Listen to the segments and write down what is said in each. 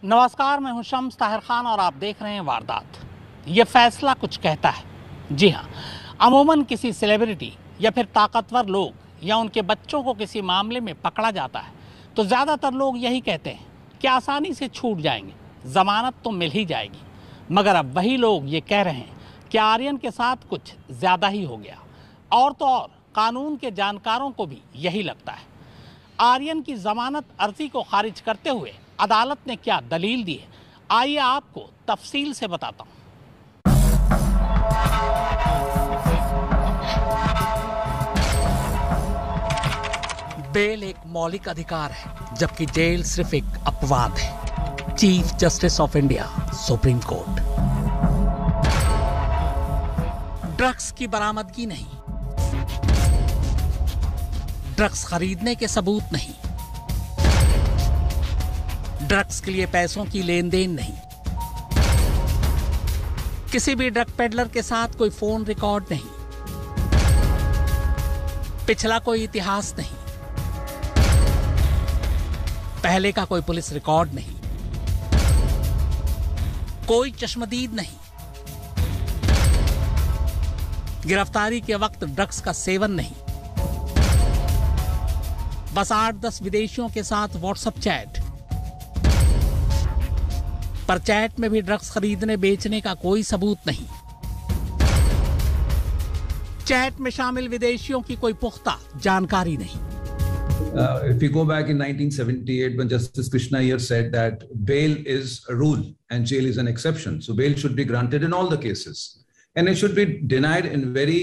नमस्कार, मैं हूं शम्स ताहिर खान और आप देख रहे हैं वारदात। ये फैसला कुछ कहता है। जी हां, अमूमन किसी सेलिब्रिटी या फिर ताकतवर लोग या उनके बच्चों को किसी मामले में पकड़ा जाता है तो ज़्यादातर लोग यही कहते हैं कि आसानी से छूट जाएंगे, ज़मानत तो मिल ही जाएगी। मगर अब वही लोग ये कह रहे हैं कि आर्यन के साथ कुछ ज़्यादा ही हो गया। और तो और कानून के जानकारों को भी यही लगता है। आर्यन की ज़मानत अर्जी को खारिज करते हुए अदालत ने क्या दलील दी है, आइए आपको तफसील से बताता हूं। बेल एक मौलिक अधिकार है, जबकि जेल सिर्फ एक अपवाद है। Chief justice of India, supreme court. Drugs की बरामदगी नहीं, ड्रग्स खरीदने के सबूत नहीं, ड्रग्स के लिए पैसों की लेन देन नहीं, किसी भी ड्रग पेडलर के साथ कोई फोन रिकॉर्ड नहीं, पिछला कोई इतिहास नहीं, पहले का कोई पुलिस रिकॉर्ड नहीं, कोई चश्मदीद नहीं, गिरफ्तारी के वक्त ड्रग्स का सेवन नहीं, बस 8-10 विदेशियों के साथ व्हाट्सएप चैट, पर चैट में भी ड्रग्स खरीदने बेचने का कोई सबूत नहीं, चैट में शामिल विदेशियों की कोई पुख्ता जानकारी नहीं। If you go back in 1978, when Justice Krishna Iyer said that bail is a rule and jail is an exception, so bail should be granted in all the cases, and it should be denied in very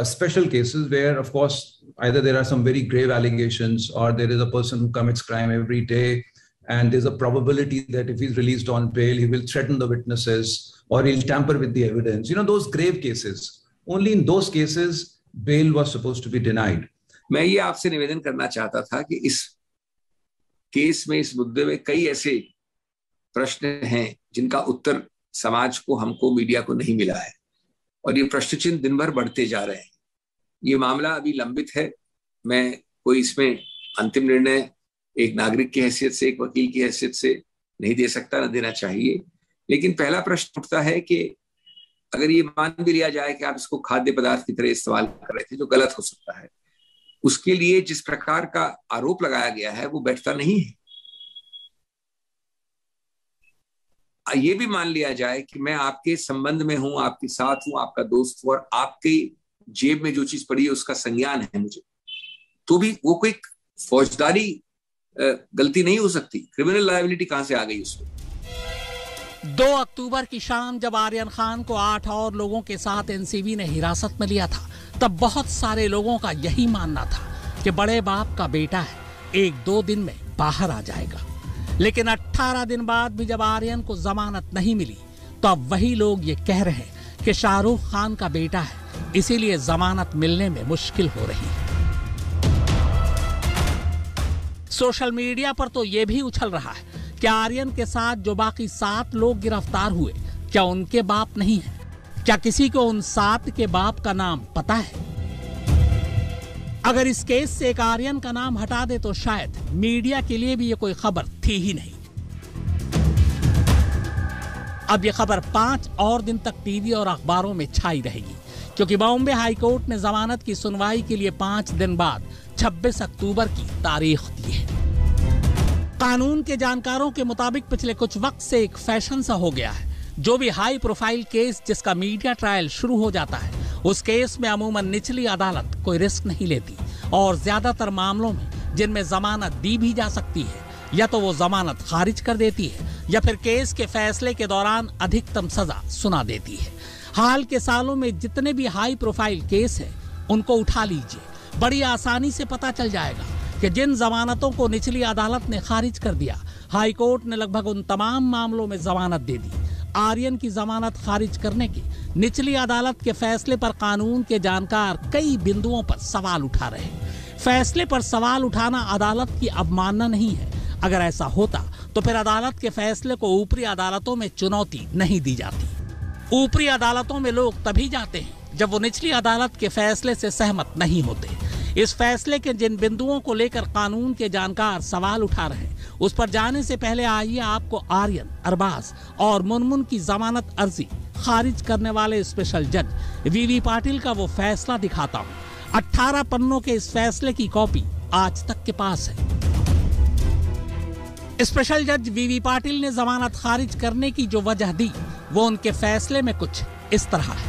special cases where, of course, either there are some very grave allegations or there is a person who commits crime every day, and there's a probability that if he's released on bail, he will threaten the witnesses or he'll tamper with the evidence. You know, those grave cases. Only in those cases, bail was supposed to be denied. मैं ये आपसे निवेदन करना चाहता था कि इस case में, इस मुद्दे में कई ऐसे प्रश्न हैं जिनका उत्तर समाज को, हमको, मीडिया को नहीं मिला है, और ये प्रश्न चिन्ह दिन भर बढ़ते जा रहे हैं। ये मामला अभी लंबित है। मैं कोई इसमें अंतिम निर्णय एक नागरिक की हैसियत से, एक वकील की हैसियत से नहीं दे सकता, न देना चाहिए। लेकिन पहला प्रश्न उठता है कि अगर ये मान भी लिया जाए कि आप इसको खाद्य पदार्थ की तरह इस्तेमाल कर रहे थे, जो गलत हो सकता है, उसके लिए जिस प्रकार का आरोप लगाया गया है वो बैठता नहीं है। ये भी मान लिया जाए कि मैं आपके संबंध में हूं, आपके साथ हूं, आपका दोस्त हूं, और आपकी जेब में जो चीज पड़ी है उसका संज्ञान है मुझे, तो भी वो कोई फौजदारी गलती नहीं हो सकती। क्रिमिनल लायबिलिटी कहां से आ गई उसमें? 2 अक्टूबर की शाम जब आर्यन खान को 8 और लोगों के साथ एनसीबी ने हिरासत में लिया था, तब बहुत सारे लोगों का यही मानना था कि बड़े बाप का बेटा है, 1-2 दिन में बाहर आ जाएगा। लेकिन 18 दिन बाद भी जब आर्यन को जमानत नहीं मिली, तो अब वही लोग ये कह रहे हैं कि शाहरुख खान का बेटा है, इसीलिए जमानत मिलने में मुश्किल हो रही है। सोशल मीडिया पर तो ये भी उछल रहा है कि आर्यन के साथ जो बाकी 7 लोग गिरफ्तार हुए, क्या उनके बाप नहीं है? क्या किसी को उन 7 के बाप का नाम पता है? अगर इस केस से एक आर्यन का नाम हटा दे तो शायद मीडिया के लिए भी ये कोई खबर थी ही नहीं। अब ये खबर 5 और दिन तक टीवी और अखबारों में छाई रहेगी, क्योंकि बॉम्बे हाई कोर्ट ने जमानत की सुनवाई के लिए 5 दिन बाद 26 अक्टूबर की तारीख दी है। कानून के जानकारों के मुताबिक पिछले कुछ वक्त से एक फैशन सा हो गया है, जो भी हाई प्रोफाइल केस जिसका मीडिया ट्रायल शुरू हो जाता है, उस केस में अमूमन निचली अदालत कोई रिस्क नहीं लेती, और ज्यादातर मामलों में जिनमें जमानत दी भी जा सकती है, या तो वो जमानत खारिज कर देती है या फिर केस के फैसले के दौरान अधिकतम सजा सुना देती है। हाल के सालों में जितने भी हाई प्रोफाइल केस हैं, उनको उठा लीजिए, बड़ी आसानी से पता चल जाएगा कि जिन जमानतों को निचली अदालत ने खारिज कर दिया, हाई कोर्ट ने लगभग उन तमाम मामलों में जमानत दे दी। आर्यन की जमानत खारिज करने के निचली अदालत के फैसले पर कानून के जानकार कई बिंदुओं पर सवाल उठा रहे हैं। फैसले पर सवाल उठाना अदालत की अवमानना नहीं है। अगर ऐसा होता तो फिर अदालत के फैसले को ऊपरी अदालतों में चुनौती नहीं दी जाती। ऊपरी अदालतों में लोग तभी जाते हैं जब वो निचली अदालत के फैसले से सहमत नहीं होते। इस फैसले के जिन बिंदुओं को लेकर कानून के जानकार सवाल उठा रहे हैं, उस पर जाने से पहले आइए आपको आर्यन, अरबाज और मुनमुन की जमानत अर्जी खारिज करने वाले स्पेशल जज वीवी पाटिल का वो फैसला दिखाता हूँ। 18 पन्नों के इस फैसले की कॉपी आज तक के पास है। स्पेशल जज वीवी पाटिल ने जमानत खारिज करने की जो वजह दी वो उनके फैसले में कुछ इस तरह है।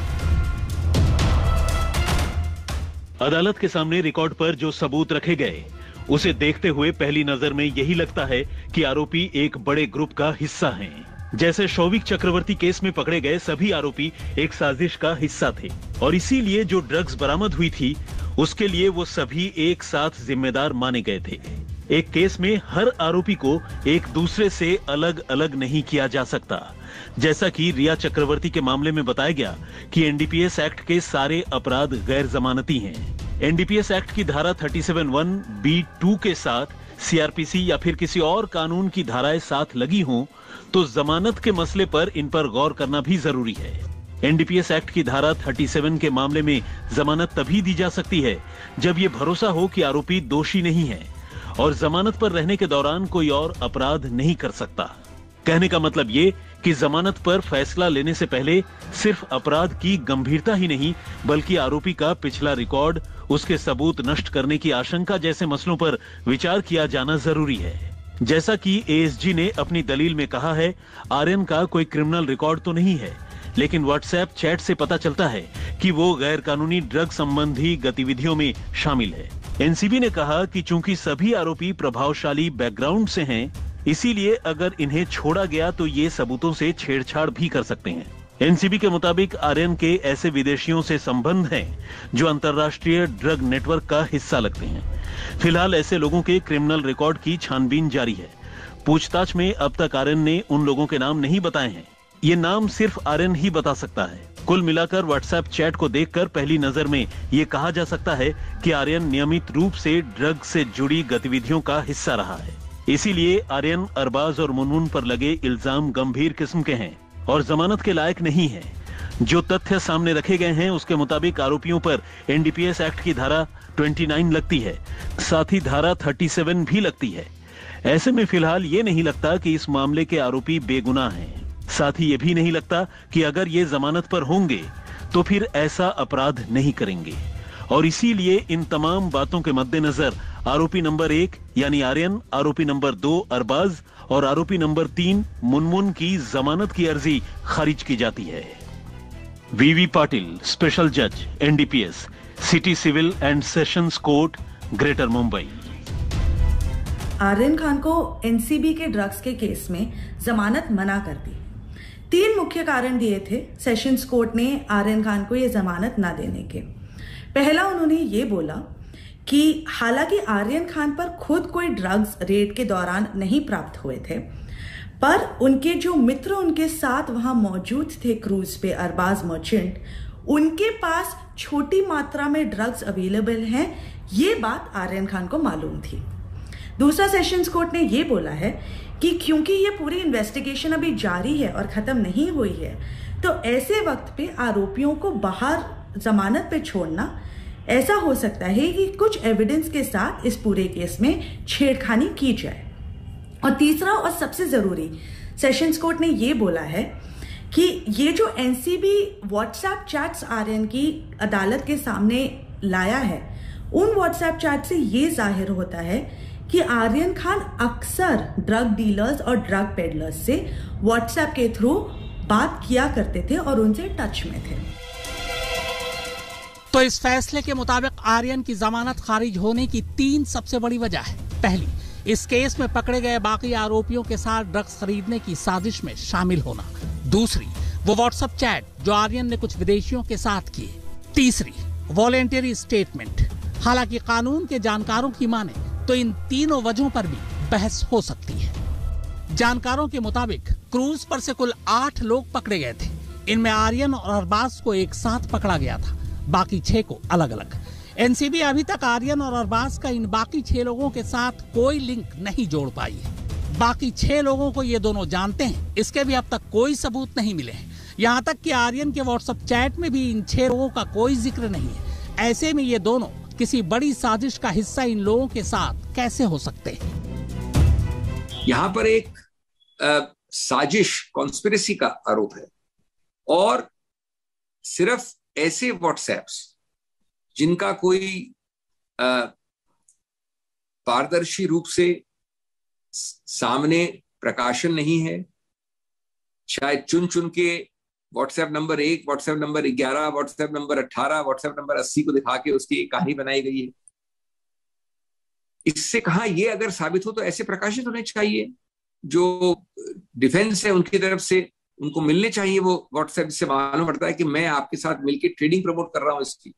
अदालत के सामने रिकॉर्ड पर जो सबूत रखे गए उसे देखते हुए पहली नजर में यही लगता है कि आरोपी एक बड़े ग्रुप का हिस्सा हैं। जैसे शौविक चक्रवर्ती केस में पकड़े गए सभी आरोपी एक साजिश का हिस्सा थे और इसीलिए जो ड्रग्स बरामद हुई थी उसके लिए वो सभी एक साथ जिम्मेदार माने गए थे। एक केस में हर आरोपी को एक दूसरे से अलग अलग नहीं किया जा सकता। जैसा कि रिया चक्रवर्ती के मामले में बताया गया कि एनडीपीएस एक्ट के सारे अपराध गैर जमानती हैं। एनडीपीएस एक्ट की धारा 37(1)(b)(2) के साथ सीआरपीसी या फिर किसी और कानून की धाराएं साथ लगी हों तो जमानत के मसले पर इन पर गौर करना भी जरूरी है। एनडीपीएस एक्ट की धारा 37 के मामले में जमानत तभी दी जा सकती है जब ये भरोसा हो कि आरोपी दोषी नहीं है और जमानत पर रहने के दौरान कोई और अपराध नहीं कर सकता। कहने का मतलब ये कि जमानत पर फैसला लेने से पहले सिर्फ अपराध की गंभीरता ही नहीं बल्कि आरोपी का पिछला रिकॉर्ड, उसके सबूत नष्ट करने की आशंका जैसे मसलों पर विचार किया जाना जरूरी है। जैसा कि एएसजी ने अपनी दलील में कहा है, आर्यन का कोई क्रिमिनल रिकॉर्ड तो नहीं है, लेकिन व्हाट्सएप चैट से पता चलता है कि वो गैर कानूनी ड्रग संबंधी गतिविधियों में शामिल है। एनसीबी ने कहा कि चूंकि सभी आरोपी प्रभावशाली बैकग्राउंड से हैं, इसीलिए अगर इन्हें छोड़ा गया तो ये सबूतों से छेड़छाड़ भी कर सकते हैं। एनसीबी के मुताबिक आर्यन के ऐसे विदेशियों से संबंध हैं जो अंतर्राष्ट्रीय ड्रग नेटवर्क का हिस्सा लगते हैं। फिलहाल ऐसे लोगों के क्रिमिनल रिकॉर्ड की छानबीन जारी है। पूछताछ में अब तक आर्यन ने उन लोगों के नाम नहीं बताए हैं। ये नाम सिर्फ आर्यन ही बता सकता है। कुल मिलाकर व्हाट्सएप चैट को देखकर पहली नजर में ये कहा जा सकता है कि आर्यन नियमित रूप से ड्रग से जुड़ी गतिविधियों का हिस्सा रहा है। इसीलिए आर्यन, अरबाज और मुनमुन पर लगे इल्जाम गंभीर किस्म के हैं और जमानत के लायक नहीं है। जो तथ्य सामने रखे गए हैं उसके मुताबिक आरोपियों पर एनडीपीएस एक्ट की धारा 29 लगती है, साथ ही धारा 37 भी लगती है। ऐसे में फिलहाल ये नहीं लगता कि इस मामले के आरोपी बेगुनाह हैं। साथ ही ये भी नहीं लगता कि अगर ये जमानत पर होंगे तो फिर ऐसा अपराध नहीं करेंगे। और इसीलिए इन तमाम बातों के मद्देनजर आरोपी नंबर 1 यानी आर्यन, आरोपी नंबर 2 अरबाज और आरोपी नंबर 3 मुनमुन की जमानत की अर्जी खारिज की जाती है। वीवी पाटिल, स्पेशल जज, NDPS, city civil and sessions court, Greater Mumbai. Aryan Khan को एनसीबी के ड्रग्स के केस में जमानत मना कर दी। 3 मुख्य कारण दिए थे सेशंस कोर्ट ने आर्यन खान को यह जमानत ना देने के। पहला, उन्होंने ये बोला कि हालांकि आर्यन खान पर खुद कोई ड्रग्स रेड के दौरान नहीं प्राप्त हुए थे, पर उनके जो मित्र उनके साथ वहां मौजूद थे क्रूज पे, अरबाज मर्चेंट, उनके पास छोटी मात्रा में ड्रग्स अवेलेबल हैं, ये बात आर्यन खान को मालूम थी। दूसरा, सेशंस कोर्ट ने ये बोला है कि क्योंकि ये पूरी इन्वेस्टिगेशन अभी जारी है और खत्म नहीं हुई है, तो ऐसे वक्त पे आरोपियों को बाहर जमानत पे छोड़ना ऐसा हो सकता है कि कुछ एविडेंस के साथ इस पूरे केस में छेड़खानी की जाए। और तीसरा और सबसे जरूरी, सेशंस कोर्ट ने ये बोला है कि ये जो एनसीबी व्हाट्सएप चैट्स आर्यन की अदालत के सामने लाया है, उन व्हाट्सएप चैट से ये जाहिर होता है कि आर्यन खान अक्सर ड्रग डीलर्स और ड्रग पेडलर्स से व्हाट्सएप के थ्रू बात किया करते थे और उनसे टच में थे। तो इस फैसले के मुताबिक आर्यन की जमानत खारिज होने की 3 सबसे बड़ी वजह है। पहली, इस केस में पकड़े गए बाकी आरोपियों के साथ ड्रग्स खरीदने की साजिश में शामिल होना। दूसरी, वो व्हाट्सएप चैट जो आर्यन ने कुछ विदेशियों के साथ किए। तीसरी, वॉलेंटरी स्टेटमेंट। हालांकि कानून के जानकारों की माने तो इन तीनों वजहों पर भी बहस हो सकती है। जानकारों के मुताबिक क्रूज पर से कुल 8 लोग पकड़े गए थे। इनमें आर्यन और अरबाज को एक साथ पकड़ा गया था, बाकी 6 को अलग अलग। एनसीबी अभी तक आर्यन और अरबाज का इन बाकी 6 लोगों के साथ कोई लिंक नहीं जोड़ पाई है। बाकी 6 लोगों को ये दोनों जानते हैं, इसके भी अब तक कोई सबूत नहीं मिले हैं। यहाँ तक कि आर्यन के व्हाट्सएप चैट में भी इन 6 लोगों का कोई जिक्र नहीं है। ऐसे में ये दोनों किसी बड़ी साजिश का हिस्सा इन लोगों के साथ कैसे हो सकते हैं? यहां पर एक साजिश, कॉन्स्पिरेसी का आरोप है, और सिर्फ ऐसे व्हाट्सएप्स जिनका कोई पारदर्शी रूप से सामने प्रकाशन नहीं है, शायद चुन चुन के WhatsApp number 1, WhatsApp number 11, WhatsApp number 18, WhatsApp number 80 को दिखा के उसकी एक कहानी बनाई गई है। इससे कहा ये अगर साबित हो तो ऐसे प्रकाशित होने चाहिए, जो डिफेंस है उनकी तरफ से उनको मिलने चाहिए वो व्हाट्सएप, जिससे मालूम पड़ता है कि मैं आपके साथ मिलकर ट्रेडिंग प्रमोट कर रहा हूं इसकी,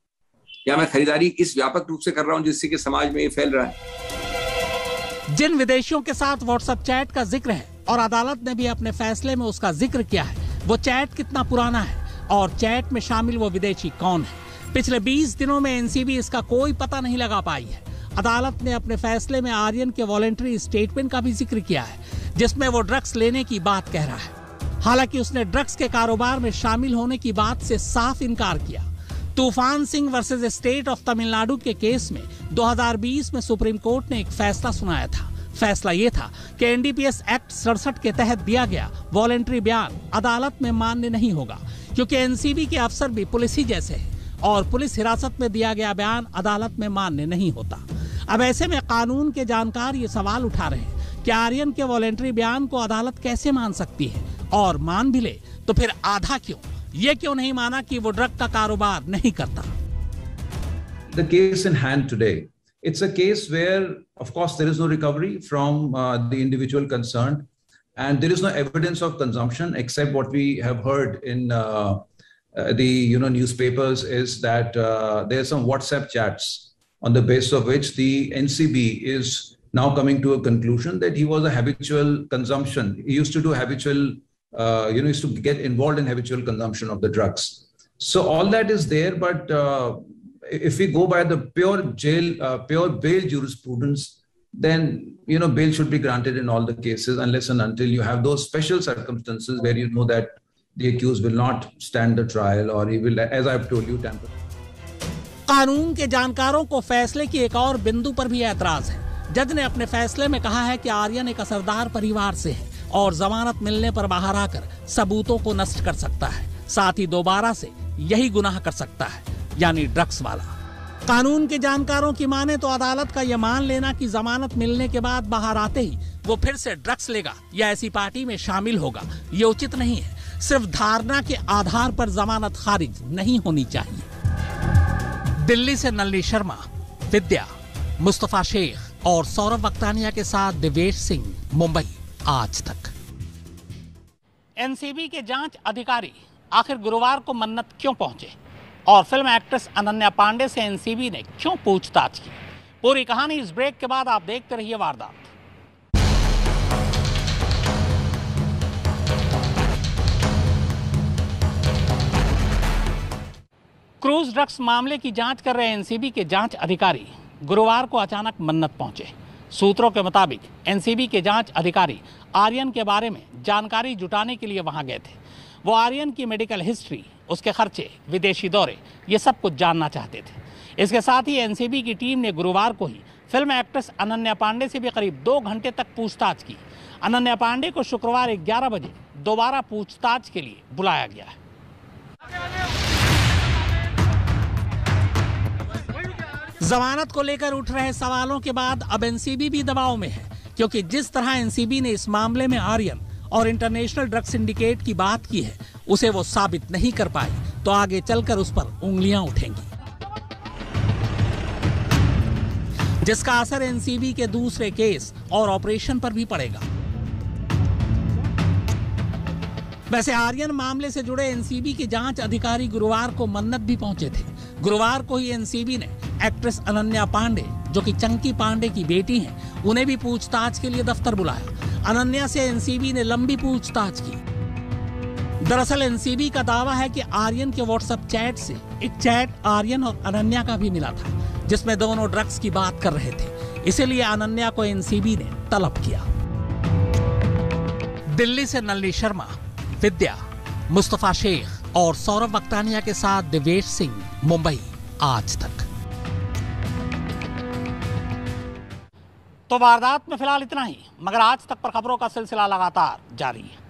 या मैं खरीदारी इस व्यापक रूप से कर रहा हूं जिससे कि समाज में ये फैल रहा है। जिन विदेशियों के साथ व्हाट्सएप चैट का जिक्र है और अदालत ने भी अपने फैसले में उसका जिक्र किया है, वो चैट कितना पुराना है और चैट में शामिल वो विदेशी कौन है, पिछले 20 दिनों में एनसीबी इसका कोई पता नहीं लगा पाई है। अदालत ने अपने फैसले में आर्यन के वॉलंटरी स्टेटमेंट का भी जिक्र किया है, जिसमें वो ड्रग्स लेने की बात कह रहा है। हालांकि उसने ड्रग्स के कारोबार में शामिल होने की बात से साफ इनकार किया। तूफान Singh versus state of Tamil Nadu के केस में 2020 में सुप्रीम कोर्ट ने एक फैसला सुनाया था। फैसला ये था कि एनडीपीएस एक्ट 67 के तहत दिया गया वॉलंटरी बयान अदालत में मान्य नहीं होगा, क्योंकि एनसीबी के अफसर भी पुलिस ही जैसे हैं और पुलिस हिरासत में दिया गया बयान अदालत में मान्य नहीं होता। अब ऐसे में कानून के जानकार ये सवाल उठा रहे हैं कि आर्यन के वॉलंटरी बयान को अदालत कैसे मान सकती है, और मान भी ले तो फिर आधा क्यों, ये क्यों नहीं माना कि वो ड्रग का कारोबार नहीं करता। The case in hand today, it's a case where, of course, there is no recovery from the individual concerned, and there is no evidence of consumption except what we have heard in the newspapers is that there are some WhatsApp chats on the basis of which the NCB is now coming to a conclusion that he was a habitual consumption. He used to do habitual, used to get involved in habitual consumption of the drugs. So all that is there, but if we go by the pure bail jurisprudence, then bail should be granted in all the cases unless and until you have those special circumstances where you know that the accused will not stand the trial or he will, as I've told you, tamper. कानून के जानकारों को फैसले की एक और बिंदु पर भी ऐतराज है। जज ने अपने फैसले में कहा है कि आर्यन एक असरदार परिवार से है और जमानत मिलने पर बाहर आकर सबूतों को नष्ट कर सकता है, साथ ही दोबारा से यही गुनाह कर सकता है, यानी ड्रग्स वाला। कानून के जानकारों की माने तो अदालत का यह मान लेना कि जमानत मिलने के बाद बाहर आते ही वो फिर से ड्रग्स लेगा या ऐसी पार्टी में शामिल होगा, ये उचित नहीं है। सिर्फ धारणा के आधार पर जमानत खारिज नहीं होनी चाहिए। दिल्ली से नलिनी शर्मा, विद्या, मुस्तफा शेख और सौरभ वक्तानिया के साथ दिवेश सिंह, मुंबई आज तक। एनसीबी के जांच अधिकारी आखिर गुरुवार को मन्नत क्यों पहुंचे और फिल्म एक्ट्रेस अनन्या पांडे से एनसीबी ने क्यों पूछताछ की? पूरी कहानी इस ब्रेक के बाद आप देखते रहिए वारदात। क्रूज ड्रग्स मामले की जांच कर रहे एनसीबी के जांच अधिकारी गुरुवार को अचानक मन्नत पहुंचे। सूत्रों के मुताबिक एनसीबी के जांच अधिकारी आर्यन के बारे में जानकारी जुटाने के लिए वहां गए थे। वो आर्यन की मेडिकल हिस्ट्री, उसके खर्चे, विदेशी दौरे, ये सब कुछ जानना चाहते थे। इसके साथ ही एनसीबी की टीम ने गुरुवार को ही फिल्म एक्ट्रेस अनन्या पांडे से भी करीब 2 घंटे तक पूछताछ की। अनन्या पांडे को शुक्रवार 11 बजे दोबारा पूछताछ के लिए बुलाया गया है। जमानत को लेकर उठ रहे सवालों के बाद अब एनसीबी भी दबाव में है, क्योंकि जिस तरह एनसीबी ने इस मामले में आर्यन और इंटरनेशनल ड्रग सिंडिकेट की बात की है, उसे वो साबित नहीं कर पाई तो आगे चलकर उस पर उंगलियां उठेंगी, जिसका असर एनसीबी के दूसरे केस और ऑपरेशन पर भी पड़ेगा। वैसे आर्यन मामले से जुड़े एनसीबी के जांच अधिकारी गुरुवार को मन्नत भी पहुंचे थे। गुरुवार को ही एनसीबी ने एक्ट्रेस अनन्या पांडे, जो कि चंकी पांडे की बेटी हैं, उन्हें भी पूछताछ के लिए दफ्तर बुलाया। अनन्या से एनसीबी ने लंबी पूछताछ की। दरअसल एनसीबी का दावा है कि आर्यन के व्हाट्सएप चैट से एक चैट आर्यन और अनन्या का भी मिला था, जिसमें दोनों ड्रग्स की बात कर रहे थे। इसीलिए अनन्या को एनसीबी ने तलब किया। दिल्ली से नलिनी शर्मा, विद्या, मुस्तफा शेख और सौरभ वक्तानिया के साथ दिवेश सिंह, मुंबई आज तक। तो वारदात में फिलहाल इतना ही, मगर आज तक पर खबरों का सिलसिला लगातार जारी है।